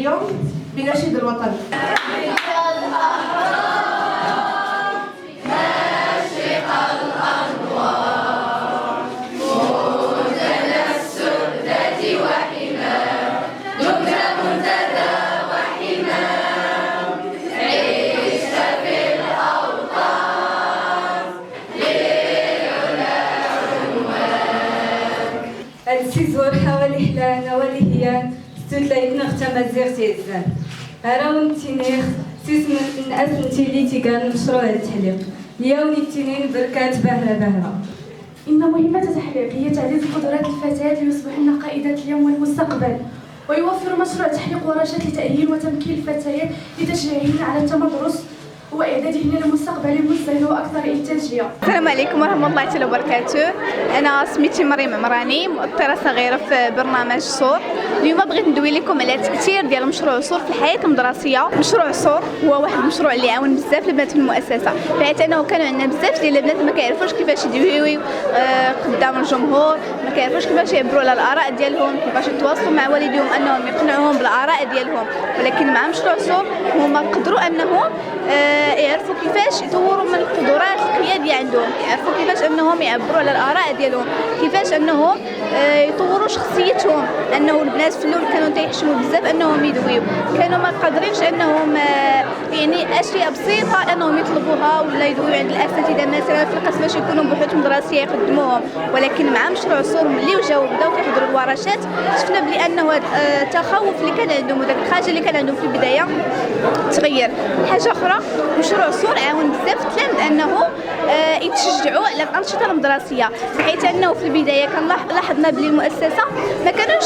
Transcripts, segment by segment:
اليوم بنشيد الوطن. السيزور حوالي حلانا ولهيان ستوتلايتنا ختما زيغتيزان هراون تينيخ سيس من أسنتي لي تيقان مشروع التحليق اليوم التنين بركات بهرة. إن مهمة التحليق هي تعزيز قدرات الفتيات ليصبحن قائدات اليوم والمستقبل، ويوفر مشروع تحليق ورشات لتأهيل وتمكين الفتيات لتشجيعهن على التمدرس وإعدادهن لمستقبل مزدهر وأكثر إنتاجية. السلام عليكم ورحمة الله تعالى وبركاته. أنا سميتي مريم عمراني، مؤطرة صغيرة في برنامج صور. اليوم بغيت ندوي لكم على التأثير ديال مشروع صور في الحياة المدرسية. مشروع صور هو واحد المشروع اللي عاون بزاف البنات في المؤسسة، بحيث أنه كانوا عندنا بزاف ديال البنات ما كيعرفوش كيفاش يدويو قدام الجمهور، ما كيعرفوش كيفاش يعبروا على الآراء ديالهم، كيفاش يتواصلوا مع والديهم أنهم يقنعوهم بالآراء ديالهم. ولكن مع مشروع صور هما قدروا أنهم يعرفوا كيفاش يطوروا من القدرات القياديه عندهم، يعرفوا كيفاش انهم يعبروا على الاراء ديالهم، كيفاش انهم يطوروا شخصيتهم. انه البنات في الاول كانوا تيحشموا بزاف انهم يدويو، كانوا ما قادرينش انهم يعني اشياء بسيطه انهم يطلبوها ولا يدويو عند الاساتذه مثلا في القسم باش يكونوا بحوث مدرسيه يخدموهم. ولكن مع مشروع صور ملي وجاو بداو كيحضروا الورشات شفنا بلي انه هذا التخوف اللي كان عندهم وداك الحاجه اللي كان عندهم في البدايه تغير. حاجه اخرى مشروع صور عاون بزاف التلاميذ انه يتشجعوا على الانشطه المدرسيه، بحيث انه في البدايه كان لاحظنا بلي المؤسسه ما كانوش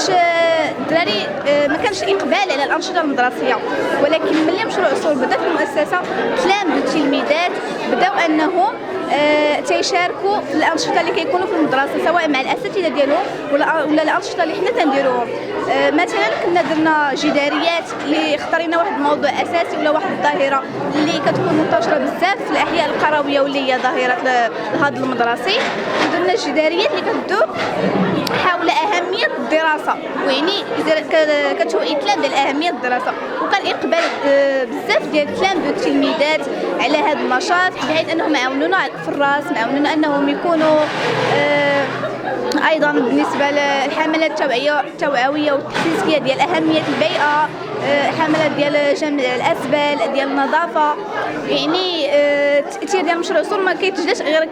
الدراري ما كانش اقبال على الانشطه المدرسيه. ولكن ملي مشروع صور بدا في المؤسسه التلاميذ والتلميذات بداو انهم تيشاركوا في الانشطه اللي كيكونوا في المدرسه، سواء مع الاساتذه ديالهم ولا الانشطه اللي حنا تنديروهم. مثلا كنا درنا جداريات اللي اختارينا واحد الموضوع اساسي ولا واحد الظاهره اللي كتكون منتشره بزاف في الاحياء القرويه واللي هي ظاهره الهضل المدرسي. درنا جداريات اللي كتدور حول اهميه الدراسه، ويعني كتوعي التلاميذ على اهميه الدراسه، وكان اقبال بزاف ديال التلاميذ والتلميذات على هذا النشاط، بحيث انهم عاونونا في الراس، عاونونا انهم يكونوا ايضا بالنسبه للحملات التوعويه والتحسيسيه ديال اهميه البيئه، حملات ديال جمع الاسبال ديال النظافه. يعني التاثير ديال مشروع صور ما كيتجدش غير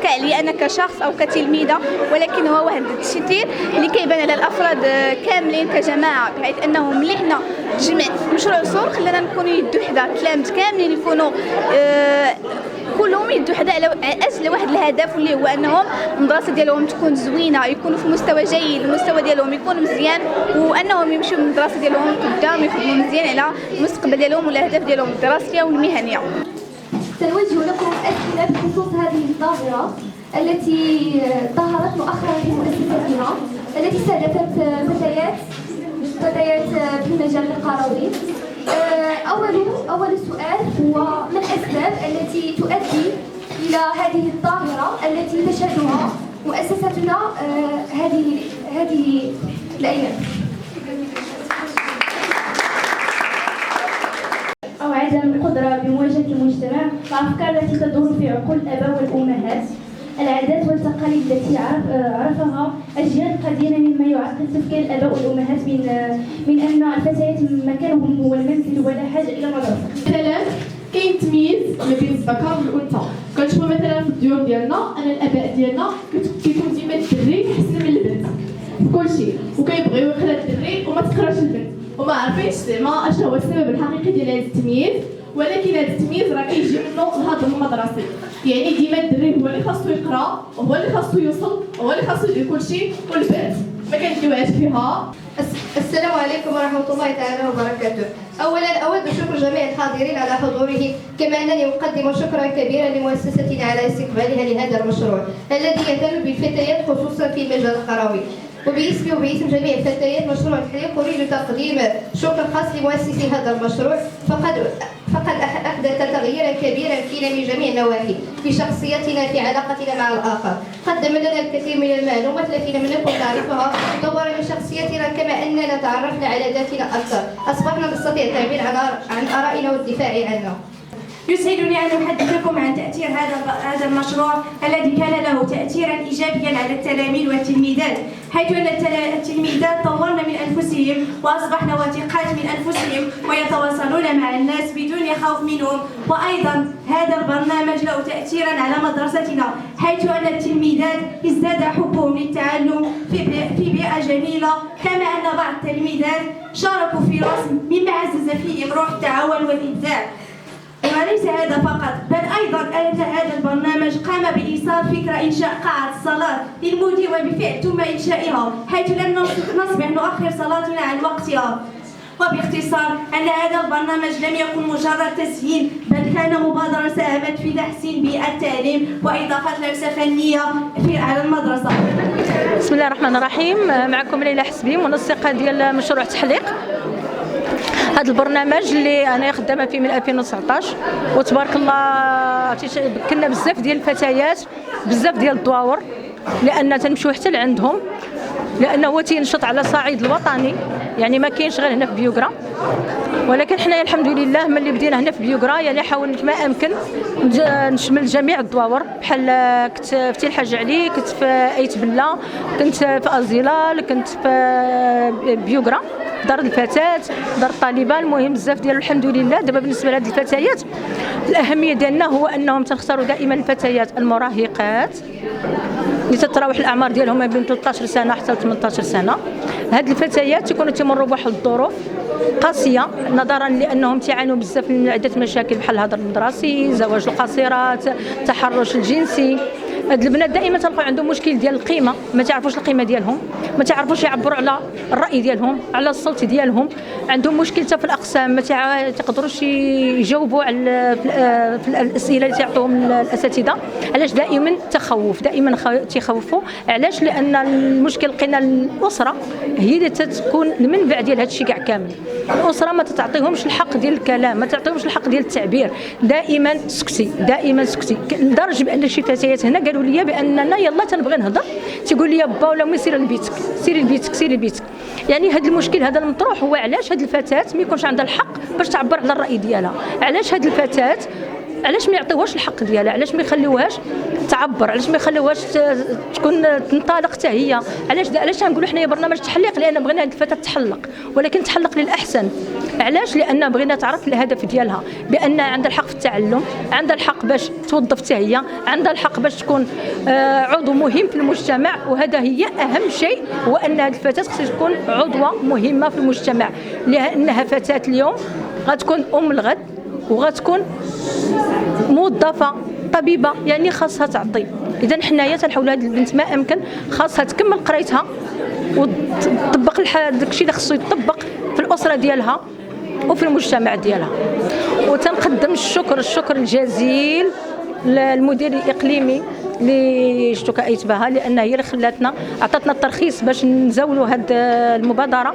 كعليا انا كشخص او كتلميذه، ولكن هو واحد التاثير اللي كيبان على الافراد كاملين كجماعه، بحيث انهم ملي حنا جمع مشروع صور خلانا نكونوا يد وحده، التلاميذ كاملين يكونوا كلهم يدوا حدا على اجل واحد الهدف اللي هو انهم المدرسه ديالهم تكون زوينه، يكونوا في مستوى جيد، المستوى ديالهم يكون مزيان، وانهم يمشيو من المدرسه ديالهم قدام يخدموا مزيان على المستقبل ديالهم والاهداف ديالهم الدراسيه والمهنيه. سنوجه لكم اسئله بخصوص هذه الظاهره التي ظهرت مؤخرا في مؤسستنا، التي استهدفت فتيات في المجال القروي. أول سؤال هو ما الأسباب التي تؤدي إلى هذه الظاهرة التي تشهدها مؤسستنا هذه الأيام؟ أو عدم القدرة بمواجهة المجتمع والأفكار التي تدور في عقول الآباء والأمهات، العادات والتقاليد التي عرفها أجيال قديمة مما يعطل تفكير الآباء والأمهات من أن الفتيات مكانهم هو المنزل ولا حاجة إلى المدرسة. مثلا كاين تمييز ما بين الذكر والأنثى. كنشوفوا مثلا في الديور ديالنا أن الآباء ديالنا كيكون ديما الدري أحسن من البنت في كل شيء، وكيبغيو يخلى الدري وما تقراش البنت، وما عارفينش زعما اش هو السبب الحقيقي ديال هذا التمييز. ولكن هذا التمييز راه كيجي منه الهضم المدرسي، يعني ديما الدري هو اللي خاصو يقرا، وهو اللي خاصو يوصل، وهو اللي خاصو يدير كل شيء، والبنت ما كنديوهاش فيها. السلام عليكم ورحمة الله تعالى وبركاته. أولا أود شكر جميع الحاضرين على حضوره، كما أنني أقدم شكرا كبيرا لمؤسستنا على استقبالها لهذا المشروع الذي يهتم بالفتيات خصوصا في المجال القروي. وباسمي وباسم جميع فتيات مشروع التحليق أريد تقديم شكر خاص لمؤسسي هذا المشروع، فقد أحدث تغييرا كبيرا فينا من جميع النواحي، في شخصيتنا، في علاقتنا مع الآخر. قدم لنا الكثير من المعلومات التي لم نكن نعرفها، طور من شخصيتنا كما أننا تعرفنا على ذاتنا أكثر، أصبحنا نستطيع التعبير عن آرائنا والدفاع عنها. يسعدني أن أحدثكم عن تأثير هذا المشروع الذي كان له تأثيرا إيجابيا على التلاميذ والتلميذات، حيث أن التلميذات طورن من أنفسهم وأصبحن واثقات من أنفسهم ويتواصلون مع الناس بدون خوف منهم. وأيضا هذا البرنامج له تأثيرا على مدرستنا، حيث أن التلميذات ازداد حبهم للتعلم في بيئة جميلة، كما أن بعض التلميذات شاركوا في رسم مما عزز فيهم روح التعاون والإبداع. وليس هذا فقط، بل أيضا أن هذا البرنامج قام بإيصال فكرة إنشاء قاعة الصلاة للمدير وبالفعل تم إنشائها، حيث لم نصبح نؤخر صلاتنا عن وقتها. وباختصار أن هذا البرنامج لم يكن مجرد تسهيل، بل كان مبادرة ساهمت في تحسين بيئة التعليم وإضافة لمسة فنية على المدرسة. بسم الله الرحمن الرحيم. معكم ليلى حسبي، منسقة ديال مشروع تحليق. هذا البرنامج اللي انا خدامه فيه من 2019، وتبارك الله كنا بزاف ديال الفتيات، بزاف ديال الدواور، لان تنمشيو حتى لعندهم، لانه هو تينشط على الصعيد الوطني، يعني ما كاينش غير هنا في بيوغرا. ولكن حنايا الحمد لله ملي بدينا هنا في بيوغرا يعني حاولت ما امكن نشمل جميع الدواور، بحال كنت في تي الحاج علي، كنت في ايت بلا، كنت في ازيلال، كنت في بيوغرا، دار الفتاة، دار الطالبة. المهم بزاف ديال الحمد لله. دابا بالنسبه لهاد الفتيات الاهميه ديالنا هو انهم تنختاروا دائما الفتيات المراهقات اللي تتراوح الاعمار ديالهم ما بين 13 سنه حتى 18 سنه. هاد الفتيات تيكونوا تمروا بواحد الظروف قاسيه، نظرا لانهم تعانوا بزاف من عده مشاكل بحال الهدر المدرسي، زواج القاصرات، التحرش الجنسي. هاد البنات دائما تلقاو عندهم مشكل ديال القيمه، ما تعرفوش القيمه ديالهم، ما تعرفوش يعبروا على الراي ديالهم، على الصوت ديالهم، عندهم مشكل حتى في الاقسام، ما تقدروش يجاوبوا على في الاسئله اللي تعطوهم الاساتذه. علاش؟ دائما تخوف، دائما تيخوفوا. علاش؟ لان المشكل لقينا الاسره هي اللي تكون المنبع ديال هذا الشيء كاع كامل. الاسره ما تعطيهمش الحق ديال الكلام، ما تعطيهمش الحق ديال التعبير، دائما سكتي، دائما سكتي، لدرجه بان شي فتيات هنا قالوا لي باننا يلا تنبغي نهضر، تيقول لي با ولا امي سيري لبيتك، سيري لبيتك، سيري لبيتك. يعني هذا المشكل هذا المطروح هو علاش هذه الفتاه ما يكونش عندها الحق باش تعبر على الراي ديالها. علاش هذه الفتاه علاش ما يعطيوهاش الحق ديالها؟ علاش ما يخليوهاش تعبر؟ علاش ما يخليوهاش تكون تنطلق حتى هي؟ علاش نقولوا حنايا برنامج تحليق؟ لان بغينا هذه الفتاه تحلق، ولكن تحلق للاحسن. علاش؟ لان بغينا تعرف الهدف ديالها، بان عندها الحق في التعلم، عندها الحق باش توظف حتى هي، عندها الحق باش تكون عضو مهم في المجتمع. وهذا هي اهم شيء، هو ان هذه الفتاه خصها تكون عضوه مهمه في المجتمع، لانها فتاه اليوم غتكون ام الغد، وغتكون موظفه، طبيبه، يعني خاصها تعطي. اذا حنايا تنحاولوا هذه البنت ما امكن خاصها تكمل قرايتها وتطبق داكشي اللي خصو يطبق في الاسره ديالها وفي المجتمع ديالها. وتنقدم الشكر الجزيل للمدير الاقليمي اللي شتو كايت بها، لان هي اللي خلاتنا عطاتنا الترخيص باش نزاولوا هذه المبادره